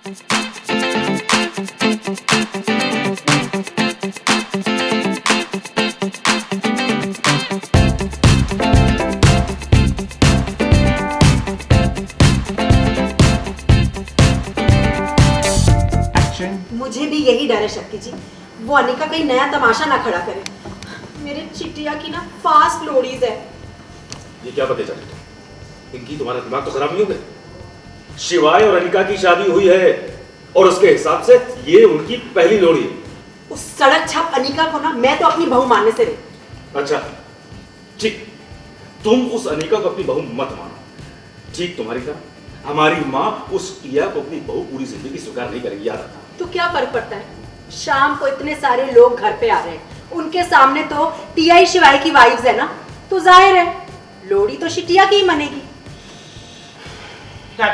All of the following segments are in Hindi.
मुझे भी यही डर है शक्ति जी, वो अनिका कहीं नया तमाशा ना खड़ा करे। मेरे चिट्टिया की ना फास्ट लोडीज है। ये क्या पते चले, इनकी तुम्हारा दिमाग तो खराब नहीं हो गया? शिवाय और अनिका की शादी हुई है और उसके हिसाब से ये उनकी पहली लोड़ी है। उस सड़क छाप अनिका को ना मैं तो अपनी बहू मानने से रही। अच्छा ठीक, तुम उस अनिका को अपनी बहू मत मानो। ठीक तुम्हारी तरह हमारी माँ उस टिया को अपनी बहू पूरी जिंदगी स्वीकार नहीं करेगी, याद रखना। तो क्या फर्क पड़ता है, शाम को इतने सारे लोग घर पे आ रहे हैं, उनके सामने तो टिया ही शिवाय की वाइफ्स है ना, तो जाहिर है लोड़ी तो शिटिया की ही मनेगी। आज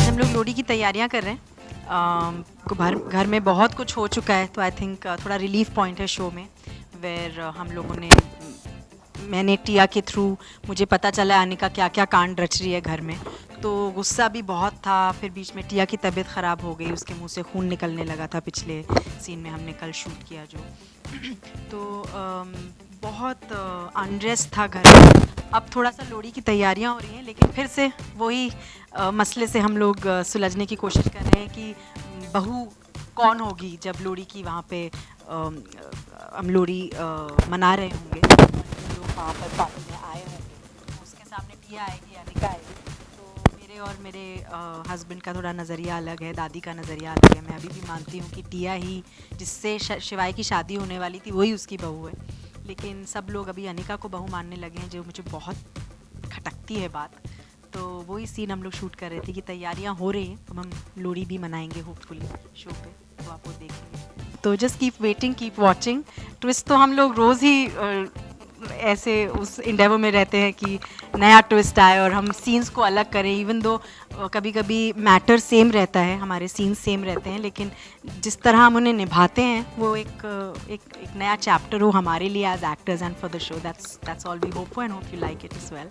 हम लोग लोहड़ी की तैयारियां कर रहे हैं। घर में बहुत कुछ हो चुका है, तो आई थिंक थोड़ा रिलीफ पॉइंट है शो में, वेयर हम लोगों ने मैंने टिया के थ्रू मुझे पता चला अनिका क्या क्या कांड रच रही है घर में, तो गुस्सा भी बहुत था। फिर बीच में टिया की तबीयत ख़राब हो गई, उसके मुंह से खून निकलने लगा था पिछले सीन में हमने कल शूट किया जो तो बहुत अनरेस्ट था घर में। अब थोड़ा सा लोहड़ी की तैयारियां हो रही हैं, लेकिन फिर से वही मसले से हम लोग सुलझने की कोशिश कर रहे हैं कि बहू कौन होगी जब लोहड़ी की वहाँ पे हम लोहड़ी मना रहे होंगे, लोग वहाँ पर पार्टी में आए होंगे, उसके सामने टिया आएगी, अनिका आएगी। तो मेरे और मेरे हस्बैंड का थोड़ा नज़रिया अलग है, दादी का नज़रिया अलग है। मैं अभी भी मानती हूँ कि टिया ही जिससे शिवाय की शादी होने वाली थी वही उसकी बहू है, लेकिन सब लोग अभी अनिका को बहू मानने लगे हैं, जो मुझे बहुत खटकती है बात। तो वही सीन हम लोग शूट कर रहे थे कि तैयारियां हो रही हैं, अब हम लोहड़ी भी मनाएंगे होपफुली शो पे, तो आप वो देखेंगे। तो just keep waiting, keep watching. Twist तो हम लोग रोज़ ही ऐसे उस इंडेवर में रहते हैं कि नया ट्विस्ट आए और हम सीन्स को अलग करें, इवन दो कभी कभी मैटर सेम रहता है, हमारे सीन्स सेम रहते हैं, लेकिन जिस तरह हम उन्हें निभाते हैं वो एक नया चैप्टर हो हमारे लिए as actors and for the show. That's all we hope for and hope you like it as well.